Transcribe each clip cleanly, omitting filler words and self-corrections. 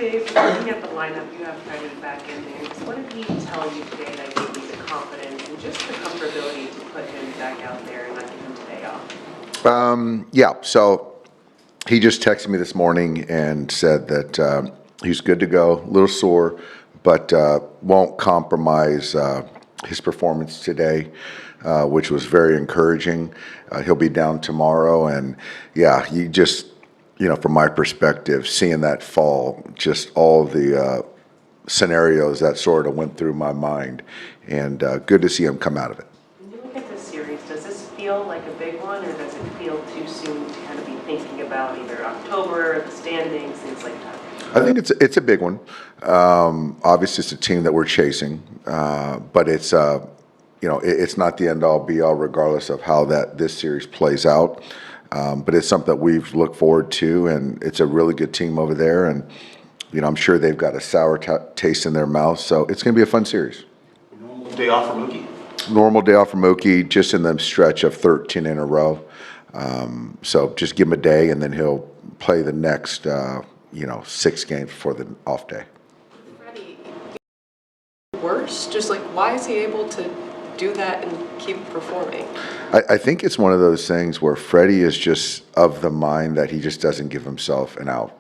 Dave, looking at the lineup, you have Freddie back in there. What did he tell you today that gave you the confidence and just the comfortability to put him back out there and not give him today off? Yeah, so he just texted me this morning and said that he's good to go, a little sore, but won't compromise his performance today, which was very encouraging. He'll be down tomorrow, and yeah, you just, from my perspective, seeing that fall, just all the scenarios that sort of went through my mind, and good to see him come out of it. When you look at this series, does this feel like a big one, or does it feel too soon to kind of be thinking about either October, the standings, things like that? I think it's a big one. Obviously, it's a team that we're chasing, but it's it's not the end all be all, regardless of how this series plays out. But it's something that we've looked forward to, and it's a really good team over there. And I'm sure they've got a sour taste in their mouth, so it's going to be a fun series. Normal day off for Mookie. Normal day off for Mookie, just in the stretch of 13 in a row. So just give him a day, and then he'll play the next 6 games before the off day. Freddie, worse? Just like, why is he able to do that and keep performing? I think it's one of those things where Freddie is just of the mind that he just doesn't give himself an out.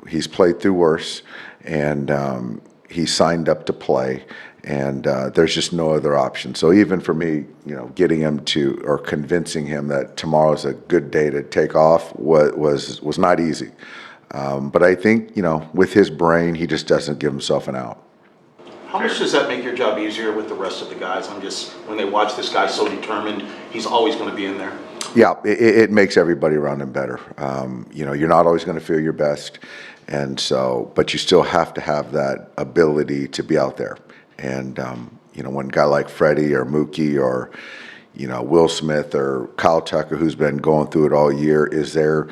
He's played through worse, and he signed up to play, and there's just no other option. So even for me, getting him to, or convincing him that tomorrow's a good day to take off was not easy. But I think, with his brain, he just doesn't give himself an out. How much does that make your job easier with the rest of the guys? When they watch this guy so determined, he's always going to be in there. Yeah, it makes everybody around him better. You're not always going to feel your best, and so, but you still have to have that ability to be out there. And when a guy like Freddie or Mookie or Will Smith or Kyle Tucker, who's been going through it all year, is there,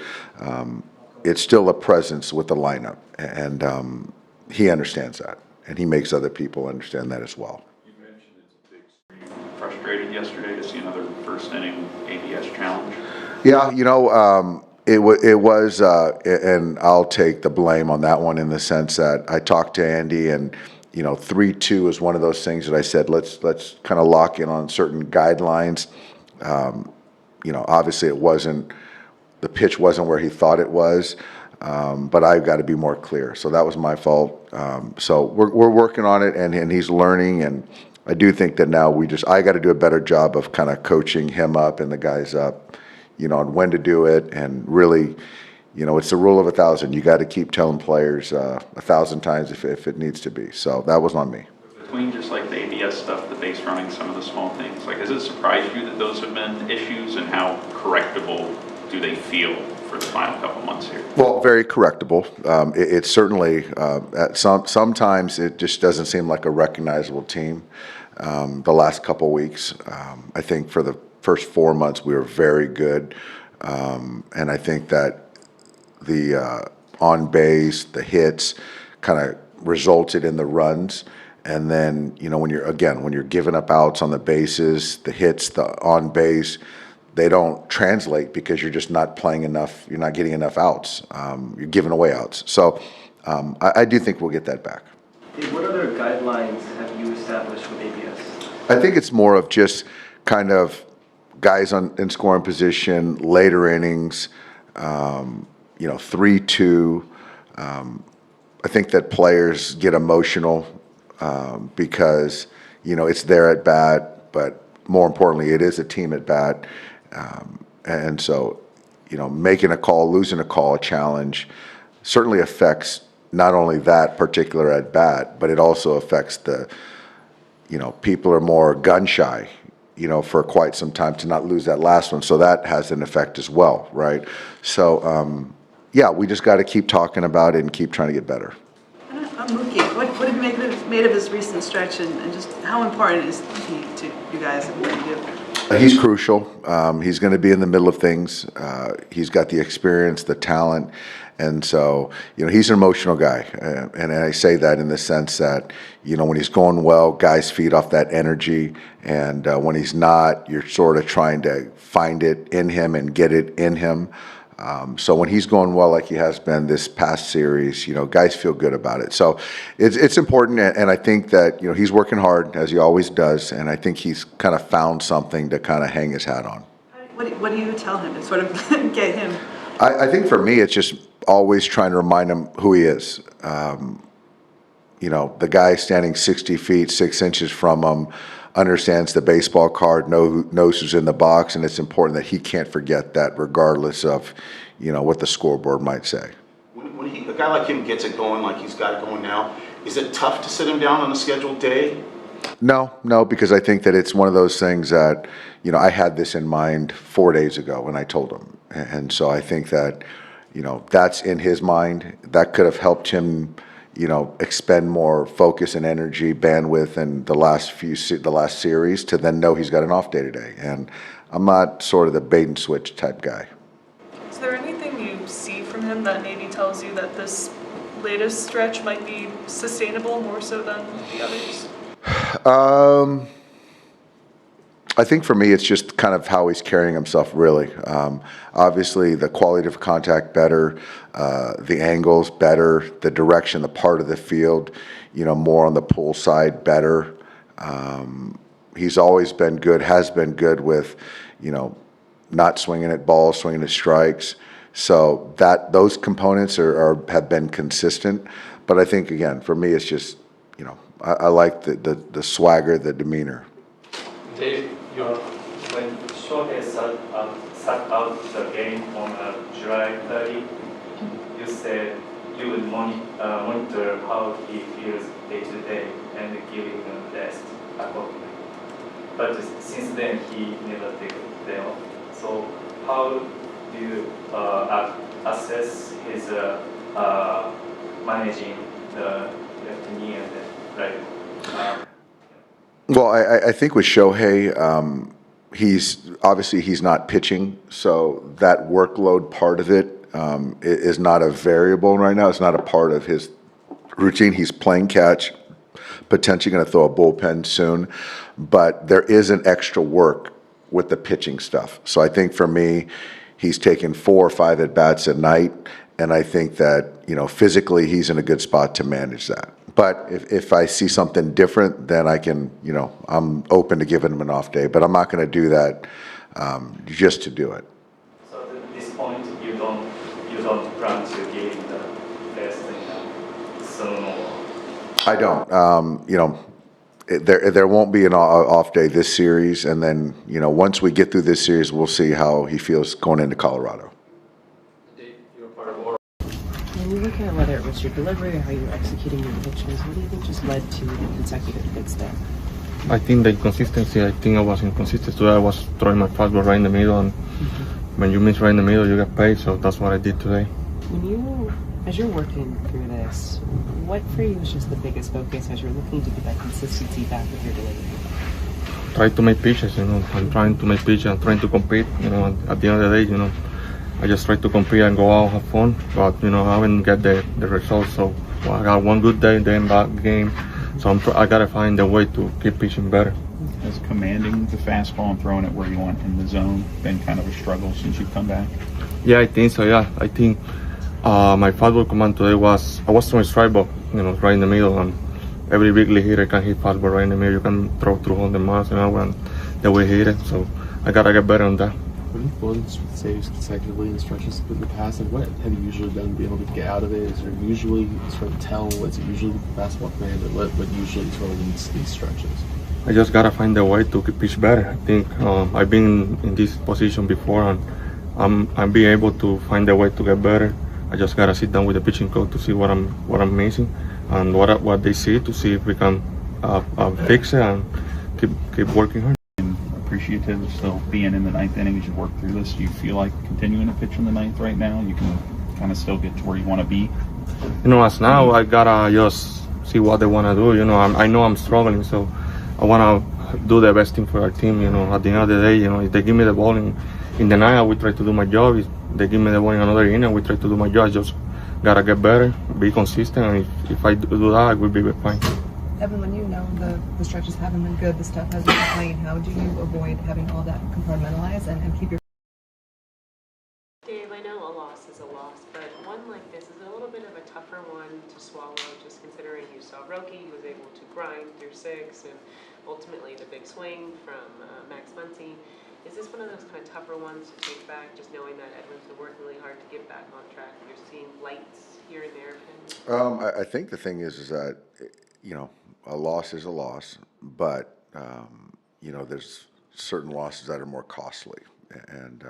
it's still a presence with the lineup, and he understands that, and he makes other people understand that as well. You mentioned it's a big screen. Frustrated yesterday to see another first inning ABS challenge. Yeah, it was, and I'll take the blame on that one in the sense that I talked to Andy, and 3-2 is one of those things that I said let's kind of lock in on certain guidelines. Obviously the pitch wasn't where he thought it was. But I've got to be more clear. So that was my fault. So we're working on it, and he's learning. And I do think that now I got to do a better job of kind of coaching him up and the guys up, on when to do it. And really, it's the rule of 1,000. You got to keep telling players 1,000 times if it needs to be. So that was on me. Between just like the ABS stuff, the base running, some of the small things, has it surprised you that those have been issues, and how correctable do they feel for the final couple months here? Well, very correctable. It's certainly sometimes it just doesn't seem like a recognizable team. The last couple weeks, I think for the first 4 months we were very good, and I think that the on base, the hits, kind of resulted in the runs. And then when you're giving up outs on the bases, the hits, the on base, they don't translate because you're just not playing enough. You're not getting enough outs. You're giving away outs. So I do think we'll get that back. Dave, what other guidelines have you established with ABS? I think it's more of just kind of guys in scoring position, later innings, 3-2. I think that players get emotional because, it's their at bat, but more importantly, it is a team at bat. And so, making a call, losing a call, a challenge certainly affects not only that particular at bat, but it also affects the, people are more gun shy, for quite some time to not lose that last one. So that has an effect as well, right? So, we just got to keep talking about it and keep trying to get better. Mookie, what have you made of his recent stretch, and just how important is he to you guys and what you do? He's crucial. He's going to be in the middle of things. He's got the experience, the talent, and so he's an emotional guy. And I say that in the sense that when he's going well, guys feed off that energy, and when he's not, you're sort of trying to find it in him and get it in him. So when he's going well like he has been this past series, guys feel good about it. So it's important, and I think that he's working hard as he always does, and I think he's kind of found something to kind of hang his hat on. What do you tell him to sort of get him? I think for me, it's just always trying to remind him who he is. The guy standing 60 feet, 6 inches from him, understands the baseball card, knows who's in the box, and it's important that he can't forget that regardless of, what the scoreboard might say. When a guy like him gets it going like he's got it going now, is it tough to sit him down on a scheduled day? No, because I think that it's one of those things that, I had this in mind 4 days ago when I told him. And so I think that, that's in his mind. That could have helped him, expend more focus and energy, bandwidth in the last series to then know he's got an off day today. And I'm not sort of the bait and switch type guy. Is there anything you see from him that maybe tells you that this latest stretch might be sustainable more so than the others? I think for me, it's just kind of how he's carrying himself, really. Obviously, the quality of contact better, the angles better, the direction, the part of the field, more on the pull side better. He's always been good, has been good with, not swinging at balls, swinging at strikes. So those components have been consistent. But I think, again, for me, it's just, I like the swagger, the demeanor. Dave, when Shohei sat out the game on July 30, you said you would monitor how he feels day to day and give him rest accordingly. But since then, he never took a day off. So how do you assess his managing the left knee and the right? Well, I think with Shohei, he's not pitching, so that workload part of it is not a variable right now. It's not a part of his routine. He's playing catch, potentially going to throw a bullpen soon, but there is an extra work with the pitching stuff. So I think for me, he's taken 4 or 5 at-bats a night, and I think that, physically he's in a good spot to manage that. But if I see something different, then I can, I'm open to giving him an off day. But I'm not going to do that just to do it. So at this point, you don't plan to give him the rest soon or? I don't. There won't be an off day this series, and then once we get through this series, we'll see how he feels going into Colorado. When you look at whether it was your delivery or how you were executing your pitches, what do you think just led to the consecutive hits there? I think the inconsistency. I think I was inconsistent today. I was throwing my fastball right in the middle, and when you miss right in the middle, you get paid. So that's what I did today. As you're working through this, what for you is just the biggest focus as you're looking to get that consistency back with your delivery? Try to make pitches. I'm trying to make pitches. I'm trying to compete. At the end of the day, I just try to compete and go out, have fun, but I haven't get the results. So I got one good day, then bad game. So I gotta find a way to keep pitching better. Has commanding the fastball and throwing it where you want in the zone been kind of a struggle since you've come back? Yeah, I think so. Yeah, I think my fastball command today was I was throwing strike ball, right in the middle, and every big league hitter can hit fastball right in the middle. You can throw 200 miles an hour, and the way he hit it. So I gotta get better on that. When you've blown saves consecutively in stretches in the past, what have you usually done to be able to get out of it? Is there usually sort of tell what's usually the basketball command, or what usually sort of leads these stretches? I just gotta find a way to pitch better. I think I've been in this position before, and I'm being able to find a way to get better. I just gotta sit down with the pitching coach to see what I'm missing and what they see to see if we can fix it and keep working hard. Appreciative of still being in the 9th inning as you work through this. Do you feel like continuing to pitch in the 9th right now? You can kind of still get to where you want to be? As now, I gotta just see what they want to do. I know I'm struggling, so I want to do the best thing for our team. At the end of the day, if they give me the ball in the 9th, I will try to do my job. If they give me the ball in another inning, we try to do my job. I just gotta get better, be consistent, and if I do that, I will be fine. Evan, when you know the stretches haven't been good, the stuff hasn't been playing, how do you avoid having all that compartmentalized and keep your... Dave, I know a loss is a loss, but one like this is a little bit of a tougher one to swallow, just considering you saw Roki, he was able to grind through 6, and ultimately the big swing from Max Muncy. Is this one of those kind of tougher ones to take back, just knowing that Edwin's been working really hard to get back on track? You're seeing lights here and there for him? I think the thing is that, you know, a loss is a loss, but, you know, there's certain losses that are more costly. And,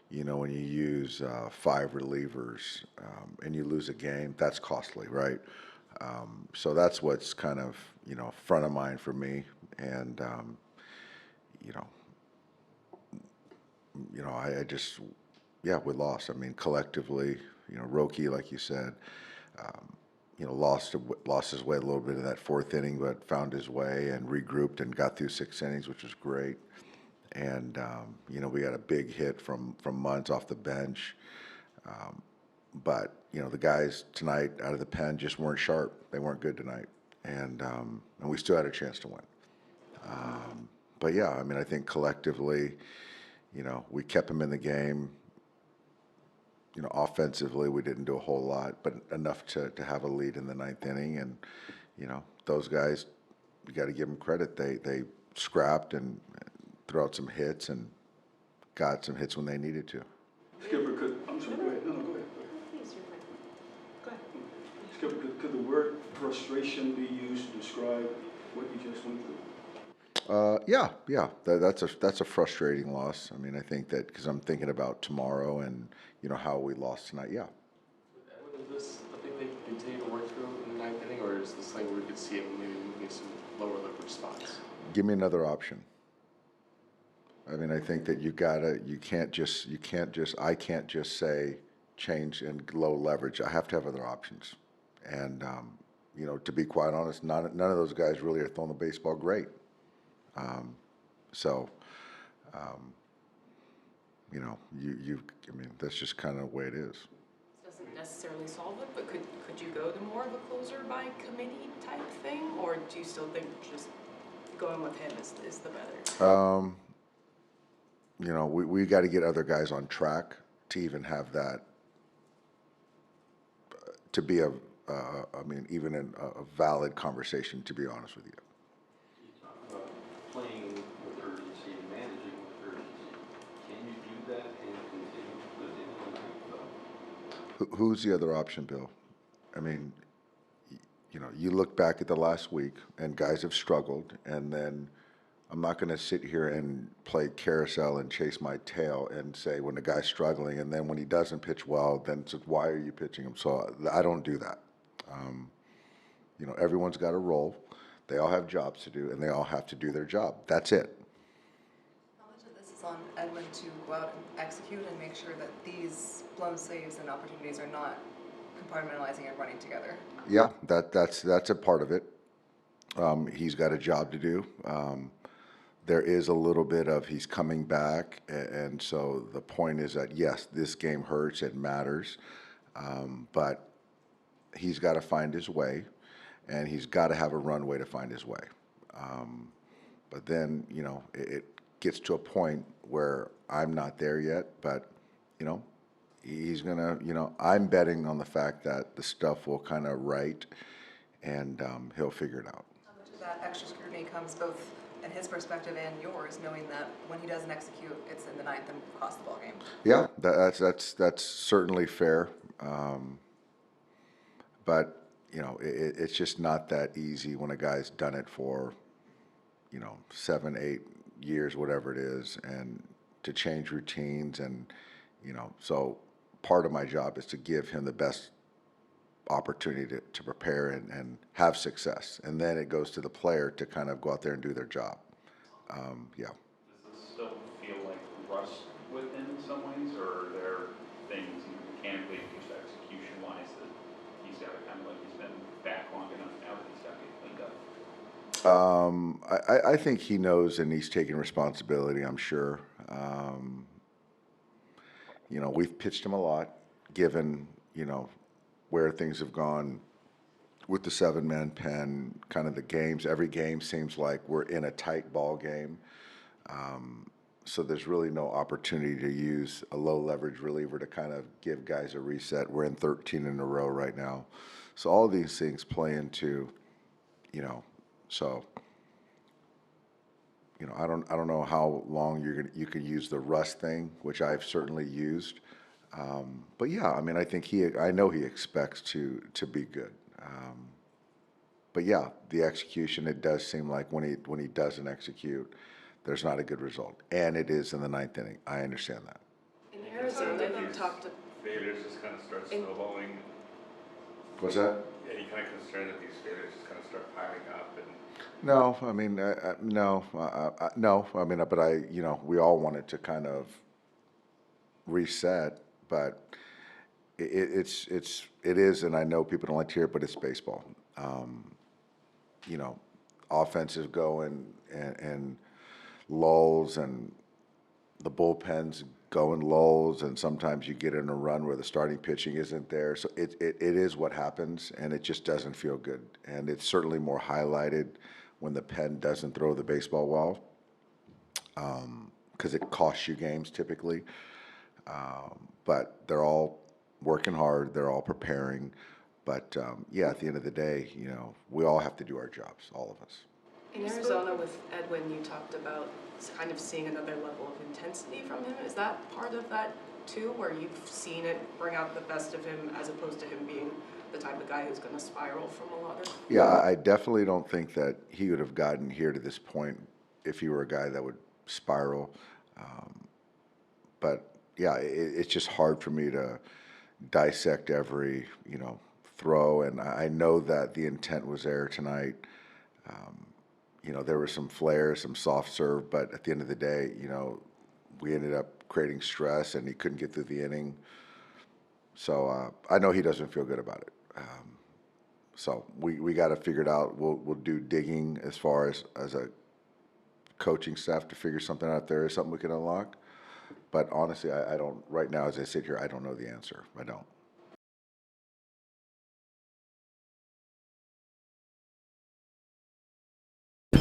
you know, when you use 5 relievers and you lose a game, that's costly, right? So that's what's kind of, you know, front of mind for me. And, you know, I just, yeah, we lost. I mean, collectively, you know, Roki, like you said, you know, lost his way a little bit in that 4th inning, but found his way and regrouped and got through 6 innings, which was great. And, you know, we got a big hit from Munz off the bench. But, you know, the guys tonight out of the pen just weren't sharp. They weren't good tonight. And we still had a chance to win. But, yeah, I mean, I think collectively, you know, we kept them in the game. You know, offensively, we didn't do a whole lot, but enough to have a lead in the 9th inning. And, you know, those guys, you got to give them credit. They scrapped and threw out some hits and got some hits when they needed to. Skipper, I'm sorry, go ahead. No, go ahead. Please, you're fine. Go ahead. Skipper, could the word frustration be used to describe what you just went through? Yeah. That's a frustrating loss. I mean, I think that because I'm thinking about tomorrow and, you know, how we lost tonight. Yeah. Is this a thing they continue to work through in the 9th inning, or is this thing where we could see it maybe moving some lower leverage spots? Give me another option. I mean, I think that I can't just say change and low leverage. I have to have other options. And, you know, to be quite honest, none of those guys really are throwing the baseball great. You know, I mean, that's just kind of the way it is. Doesn't necessarily solve it, but could you go to more of a closer by committee type thing, or do you still think just going with him is the better? You know, we got to get other guys on track to even have that, to be I mean, even in a valid conversation, to be honest with you. You talk about playing with urgency and managing with urgency. Can you do that and continue to put it in the night, though? Who's the other option, Bill? I mean, you know, you look back at the last week, and guys have struggled, and then I'm not going to sit here and play carousel and chase my tail and say when the guy's struggling, and then when he doesn't pitch well, then it's why are you pitching him? So I don't do that. You know, everyone's got a role. They all have jobs to do, and they all have to do their job. That's it. How much of this is on Edwin to go out and execute and make sure that these blown saves and opportunities are not compartmentalizing and running together? Yeah, that's a part of it. He's got a job to do. There is a little bit of he's coming back, and so the point is that, yes, this game hurts, it matters, but he's got to find his way, and he's got to have a runway to find his way. But then, you know, it gets to a point where I'm not there yet, but, you know, he's going to, you know, I'm betting on the fact that the stuff will kind of right, and he'll figure it out. How much of that extra scrutiny comes both in his perspective and yours, knowing that when he doesn't execute, it's in the 9th and cost the ball game? Yeah, that's certainly fair. But, you know, it's just not that easy when a guy's done it for, you know, 7, 8 years, whatever it is, and to change routines. And, you know, so part of my job is to give him the best opportunity to prepare and have success. And then it goes to the player to kind of go out there and do their job. Yeah. Does this still feel like rust with him in some ways, or are there things mechanically, just execution-wise, that he's got to kind of like he's been back long enough now that he's got to get cleaned up? I think he knows and he's taking responsibility, I'm sure. You know, we've pitched him a lot, given, you know, where things have gone with the 7-man pen, kind of the games. Every game seems like we're in a tight ball game. So there's really no opportunity to use a low leverage reliever to kind of give guys a reset. We're in 13 in a row right now. So all of these things play into, so, I don't know how long you can use the rust thing, which I've certainly used. But yeah, I mean, I know he expects to be good. But yeah, the execution, it does seem like when he doesn't execute, there's not a good result. And it is in the ninth inning. I understand that. In Arizona, you talked to Failures just kind of start snowballing. What's that? Yeah, you kind of concerned that these failures just kind of start piling up and. No, I mean, no. I mean, but we all wanted to kind of reset, but it is, and I know people don't like to hear it, but it's baseball. Offenses go in lulls, and the bullpens go in lulls, and sometimes you get in a run where the starting pitching isn't there. So it is what happens, and it just doesn't feel good. And it's certainly more highlighted when the pen doesn't throw the baseball well, because it costs you games typically. But they're all working hard. They're all preparing. But yeah, at the end of the day, we all have to do our jobs, all of us. In Arizona with Edwin, you talked about kind of seeing another level of intensity from him. Is that part of that too, where you've seen it bring out the best of him as opposed to him being the type of guy who's going to spiral from a lot of... Yeah, I definitely don't think that he would have gotten here to this point if he were a guy that would spiral. But yeah, it's just hard for me to dissect every, throw. And I know that the intent was there tonight. There were some flares, some soft serve, but at the end of the day, we ended up creating stress, and he couldn't get through the inning. So I know he doesn't feel good about it. So we got to figure it out. We'll do digging as far as a coaching staff to figure something out. There is something we can unlock. But honestly, I don't, right now as I sit here, I don't know the answer. I don't.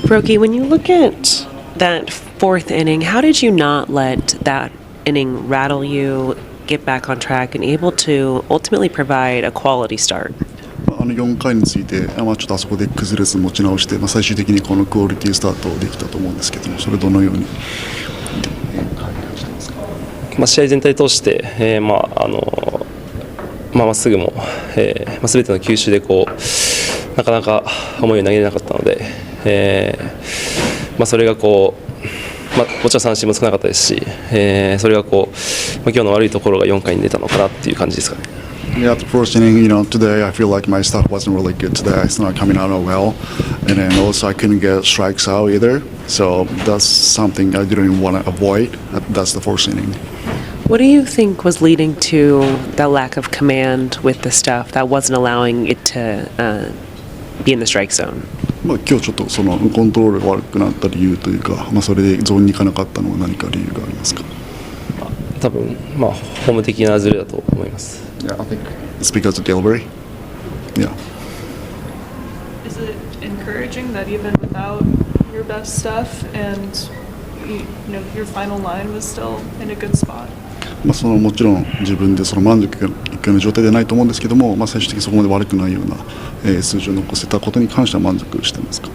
Roki, when you look at that fourth inning, how did you not let that inning rattle you, get back on track, and able to ultimately provide a quality start? 4回について、ちょっとあそこで崩れず持ち直して、最終的にこのクオリティスタートできたと思うんですけども、それどのように感じてますか？試合全体通して、まっすぐも、全ての球種でなかなか思うように投げれなかったので、それがもちろん三振も少なかったですし、それが今日の悪いところが4回に出たのかなっていう感じですかね。Yeah, the first inning, today I feel like my stuff wasn't really good today. It's not coming out well. And then also I couldn't get strikes out either. So that's something I didn't want to avoid. That's the first inning. What do you think was leading to the lack of command with the stuff that wasn't allowing it to be in the strike zone? 今日ちょっとそのコントロールが悪くなった理由というか、それでゾーンに行かなかったのは何か理由がありますか？多分ホーム的なズレだと思います。Yeah, I think it's because of delivery. Yeah. Is it encouraging that even without your best stuff and your final line was still in a good spot? そのもちろん自分でその満足いくような状態ではないと思うんですけども、最終的にそこまで悪くないような、数字を残せたことに関しては満足してますか？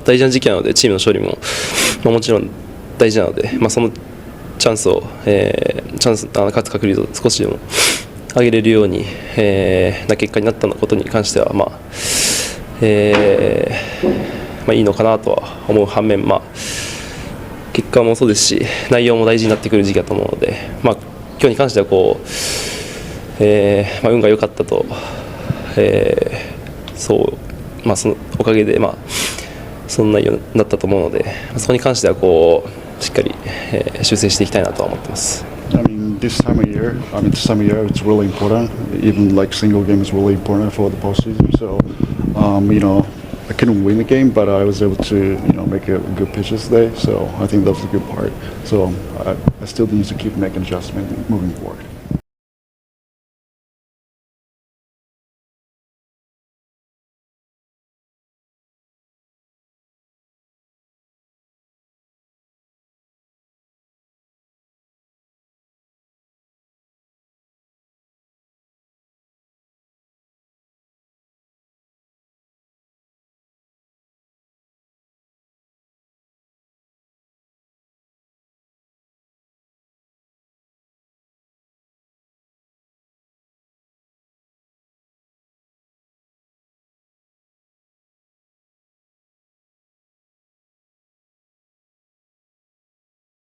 大事な時期なのでチームの勝利も、もちろん大事なので、そのチャンスを、勝つ確率を少しでも上げれるように、な結果になったことに関しては、いいのかなとは思う反面、結果もそうですし内容も大事になってくる時期だと思うので、今日に関しては運が良かったと、そのおかげで、そんな内容になったと思うので、そこに関してはしっかり、修正していきたいなとは思ってます。I mean, this time of year, it's really important. Even like single game is really important for the postseason. So, I couldn't win the game, but I was able to, make a good pitches today. So I think that was a good part. So I still need to keep making adjustments moving forward.